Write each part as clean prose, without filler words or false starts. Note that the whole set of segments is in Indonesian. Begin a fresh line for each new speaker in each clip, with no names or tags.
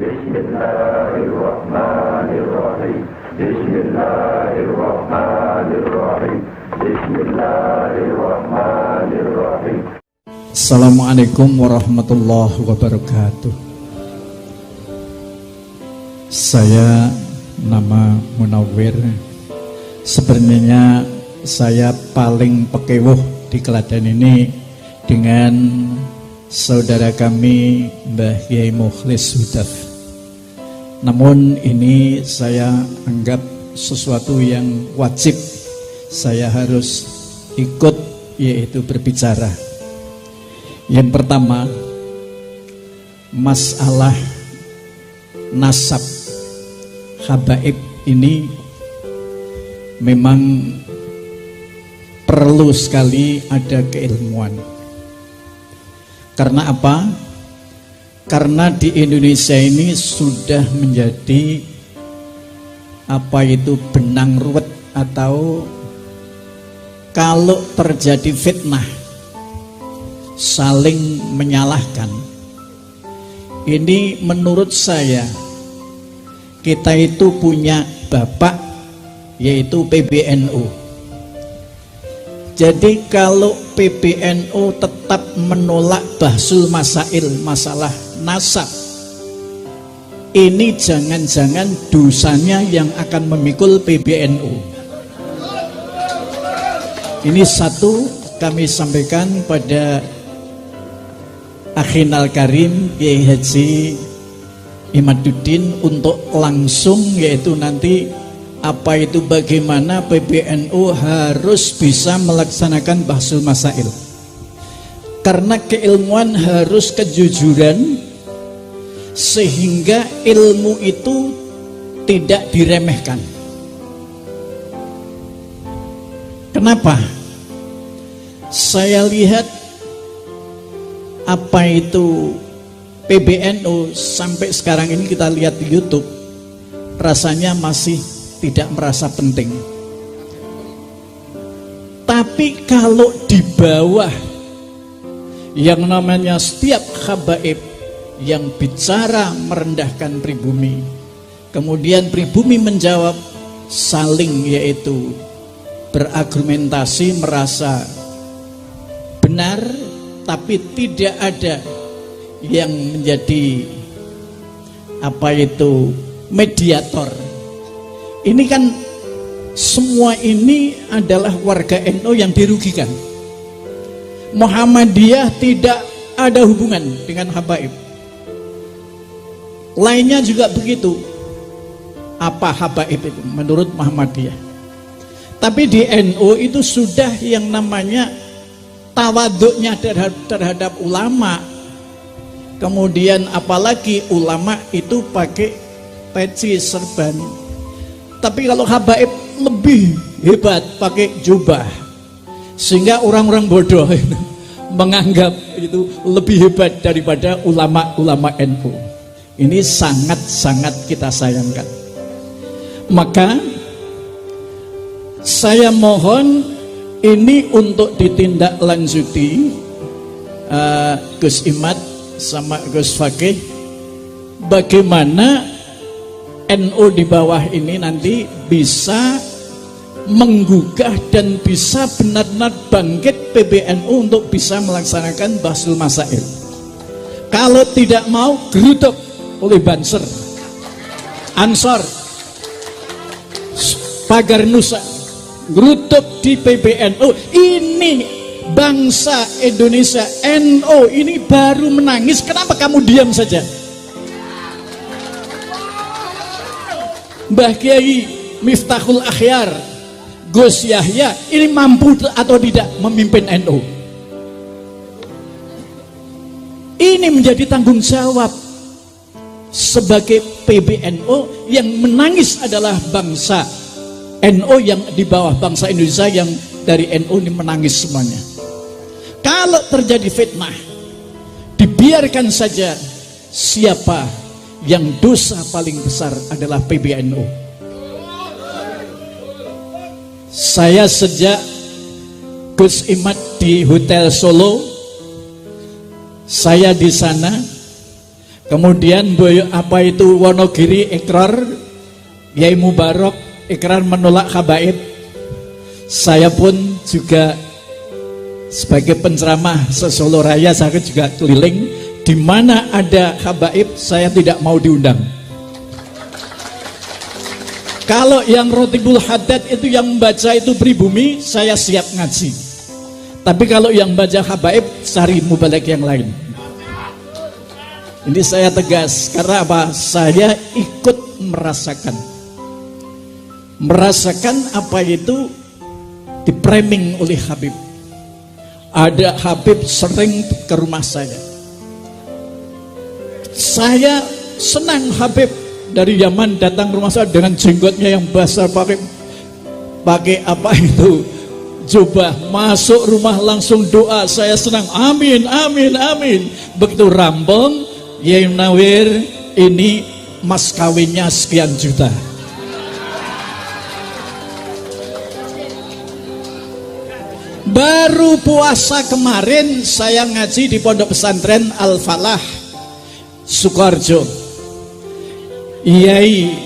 Bismillahirrahmanirrahim. Bismillahirrahmanirrahim. Bismillahirrahmanirrahim.
Assalamualaikum warahmatullahi wabarakatuh. Saya nama Munawwir. Sebenarnya saya paling pekewuh di Klaten ini dengan saudara kami Mbah Kiai Mukhlis Hudaf. Namun ini saya anggap sesuatu yang wajib saya harus ikut, yaitu berbicara. Yang pertama, masalah nasab habaib ini memang perlu sekali ada keilmuan. Karena apa? Karena di Indonesia ini sudah menjadi apa itu benang ruwet, atau kalau terjadi fitnah saling menyalahkan. Ini menurut saya, kita itu punya bapak yaitu PBNU. Jadi kalau PBNU tetap menolak bahsul masail, masalah nasab, ini jangan-jangan dosanya yang akan memikul PBNU. Ini satu kami sampaikan pada Akhinal Karim Kiai Haji Imaduddin untuk langsung, yaitu nanti apa itu bagaimana PBNU harus bisa melaksanakan bahsul masail. Karena keilmuan harus kejujuran, sehingga ilmu itu tidak diremehkan. Kenapa? Saya lihat apa itu PBNU sampai sekarang ini, kita lihat di YouTube, rasanya masih tidak merasa penting. Tapi kalau di bawah yang namanya setiap habaib yang bicara merendahkan pribumi, kemudian pribumi menjawab, saling yaitu berargumentasi merasa benar, tapi tidak ada yang menjadi apa itu mediator. Ini kan semua ini adalah warga NU yang dirugikan. Muhammadiyah tidak ada hubungan dengan habaib. Lainnya juga begitu. Apa habaib itu menurut Muhammadiyah? Tapi di NU itu sudah yang namanya tawaduknya terhadap ulama. Kemudian apalagi ulama itu pakai peci serban. Tapi kalau habaib lebih hebat, pakai jubah. Sehingga orang-orang bodoh menganggap itu lebih hebat daripada ulama-ulama NU. Ini sangat-sangat kita sayangkan. Maka saya mohon ini untuk ditindaklanjuti, Gus Imad sama Gus Fakih, bagaimana NU di bawah ini nanti bisa menggugah dan bisa benar-benar bangkit PBNU untuk bisa melaksanakan bahsul masail. Kalau tidak mau, gerutuk oleh Banser, Ansor, Pagar Nusa, gerutuk di PBNU. Ini bangsa Indonesia, NU ini baru menangis. Kenapa kamu diam saja? Mbah Kiai Miftahul Akhyar, Gus Yahya, ini mampu atau tidak memimpin NU? Ini menjadi tanggung jawab sebagai PBNU. Yang menangis adalah bangsa NU yang di bawah bangsa Indonesia, yang dari NU ini menangis semuanya. Kalau terjadi fitnah, dibiarkan saja. Siapa yang dosa paling besar adalah PBNU. Saya sejak Gus Imad di Hotel Solo, saya di sana Kemudian Boyo apa itu Wonogiri ikrar, Yai Mubarok ikrar menolak habaib. Saya pun juga sebagai penceramah se-Solo Raya, saya juga keliling di mana ada habaib saya tidak mau diundang. Kalau yang Rotibul Haddad itu yang membaca itu pribumi, saya siap ngaji. Tapi kalau yang baca habaib, cari mubalek yang lain. Ini saya tegas, karena apa? Saya ikut merasakan apa itu dipraming oleh Habib. Ada Habib sering ke rumah saya. Saya senang Habib dari zaman datang ke rumah saya dengan jenggotnya yang besar, pakai apa itu, jubah, masuk rumah langsung doa. Saya senang, amin amin amin. Begitu rampung, Yai Nawir, ini mas kawinnya sekian juta. Baru puasa kemarin saya ngaji di Pondok Pesantren Al Falah Sukoharjo. Yai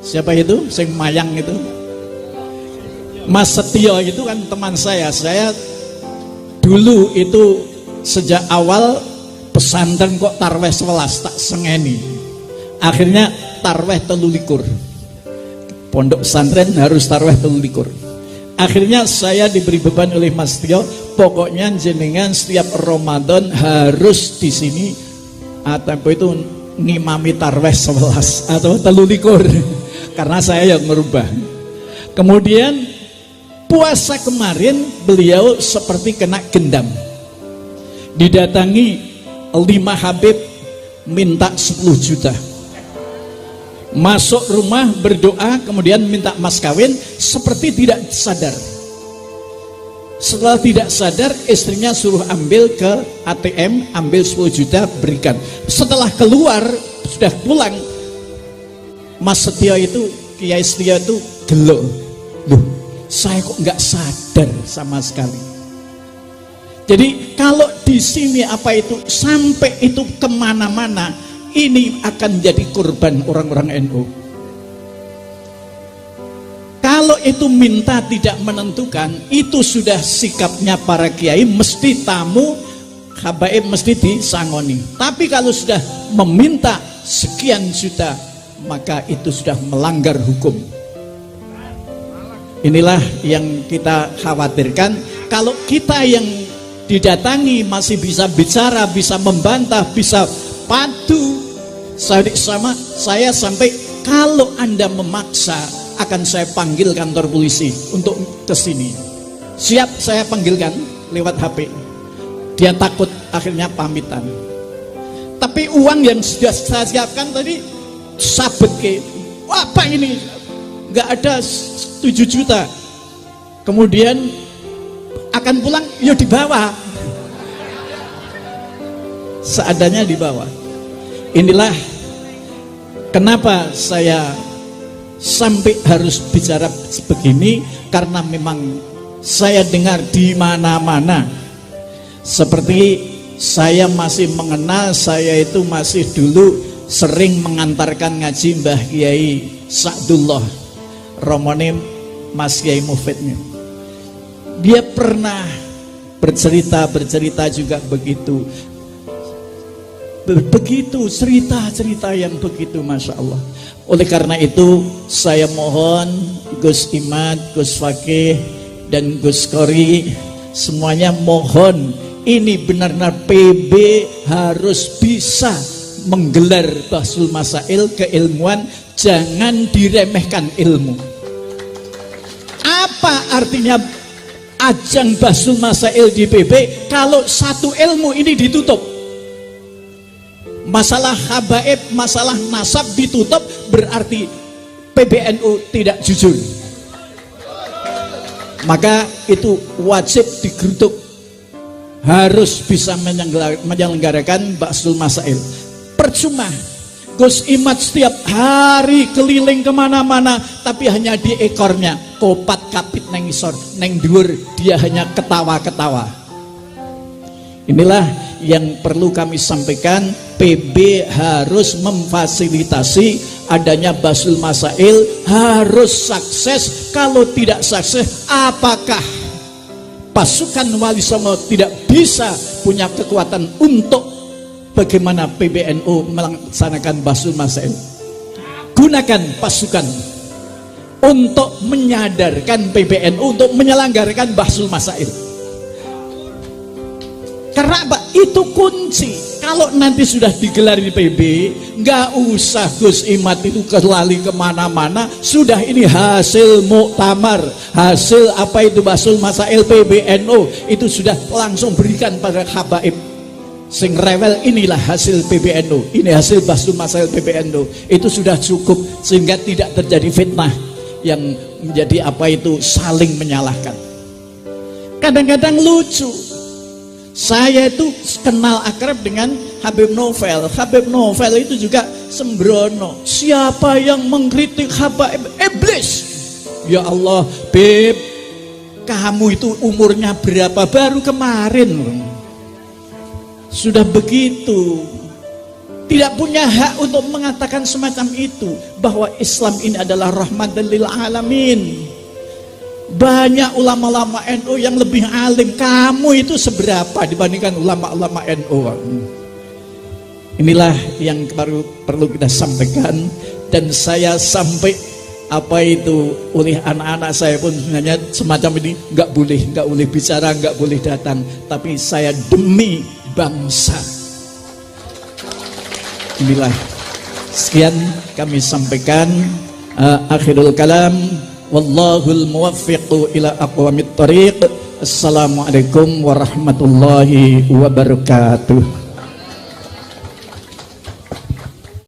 siapa itu? Sing mayang itu, Mas Setio itu kan teman saya. Saya dulu itu sejak awal pesantren kok tarweh 11 tak sengeni. Akhirnya tarweh 13. Pondok pesantren harus tarweh 13. Akhirnya saya diberi beban oleh Mas Setio, pokoknya jenengan setiap Ramadan harus di sini atau itu ngimami tarweh 11 atau 13 karena saya yang merubah. Kemudian puasa kemarin beliau seperti kena gendam, didatangi 5 Habib minta 10 juta, masuk rumah berdoa, kemudian minta mas kawin seperti tidak sadar. Setelah tidak sadar, istrinya suruh ambil ke ATM, ambil 10 juta, berikan. Setelah keluar, sudah pulang, Mas Setio itu, Kiai Setio itu gelo. Loh, saya kok nggak sadar sama sekali. Jadi kalau di sini apa itu, sampai itu kemana-mana, ini akan jadi korban orang-orang NU. Kalau itu minta tidak menentukan, itu sudah sikapnya para kiai, mesti tamu habaib mesti disangoni. Tapi kalau sudah meminta sekian juta, maka itu sudah melanggar hukum. Inilah yang kita khawatirkan. Kalau kita yang didatangi masih bisa bicara, bisa membantah, bisa padu sama saya, sampai kalau Anda memaksa akan saya panggil kantor polisi untuk kesini. Siap saya panggilkan lewat HP. Dia takut, akhirnya pamitan. Tapi uang yang sudah saya siapkan tadi sabet ke, wah apa ini? Nggak ada 7 juta. Kemudian akan pulang, yuk dibawa. Seadanya dibawa. Inilah kenapa saya sampai harus bicara begini, karena memang saya dengar di mana-mana. Seperti saya masih mengenal, saya itu masih dulu sering mengantarkan ngaji Mbah Kiai Sa'dullah Romone, Mas Kiai Mufidnya. Dia pernah bercerita juga begitu cerita-cerita yang begitu, Masya Allah. Oleh karena itu saya mohon Gus Imad, Gus Fakih dan Gus Kori semuanya mohon, ini benar-benar PB harus bisa menggelar Bahsul Masail keilmuan, jangan diremehkan ilmu. Apa artinya ajang Bahsul Masail di PB kalau satu ilmu ini ditutup? Masalah habaib, masalah nasab ditutup, berarti PBNU tidak jujur. Maka itu wajib digeruduk, harus bisa menyelenggarakan Bahsul Masail. Percuma Gus Imad setiap hari keliling kemana-mana, tapi hanya di ekornya kopat kapit neng isor, neng dhuwur dia hanya ketawa-ketawa. Inilah yang perlu kami sampaikan. PB harus memfasilitasi adanya Basul Masail, harus sukses. Kalau tidak sukses, apakah pasukan Wali Songo tidak bisa punya kekuatan untuk bagaimana PBNU melaksanakan Basul Masail? Gunakan pasukan untuk menyadarkan PBNU untuk menyelenggarakan Basul Masail. Karena apa? Itu kunci. Kalau nanti sudah digelar di PB, nggak usah Gus Imad itu kelali kemana-mana. Sudah ini hasil muktamar, hasil apa itu Basul Masail PBNU, itu sudah langsung berikan pada habaib. Sing rewel, inilah hasil PBNU, ini hasil Basul Masail PBNU. Itu sudah cukup sehingga tidak terjadi fitnah yang menjadi apa itu saling menyalahkan. Kadang-kadang lucu. Saya itu kenal akrab dengan Habib Novel. Habib Novel itu juga sembrono. Siapa yang mengkritik Habib? Iblis. Ya Allah, Beb, kamu itu umurnya berapa? Baru kemarin. Sudah begitu. Tidak punya hak untuk mengatakan semacam itu. Bahwa Islam ini adalah rahmatan lil alamin. Banyak ulama-ulama NU yang lebih alim. Kamu itu seberapa dibandingkan ulama-ulama NU? Inilah yang perlu kita sampaikan. Dan saya sampai apa itu oleh anak-anak saya pun sebenarnya semacam ini nggak boleh bicara, nggak boleh datang. Tapi saya demi bangsa. Inilah sekian kami sampaikan. Akhirul kalam. Wallahul muwaffiqu ila aqwamit thariq. Assalamualaikum warahmatullahi wabarakatuh.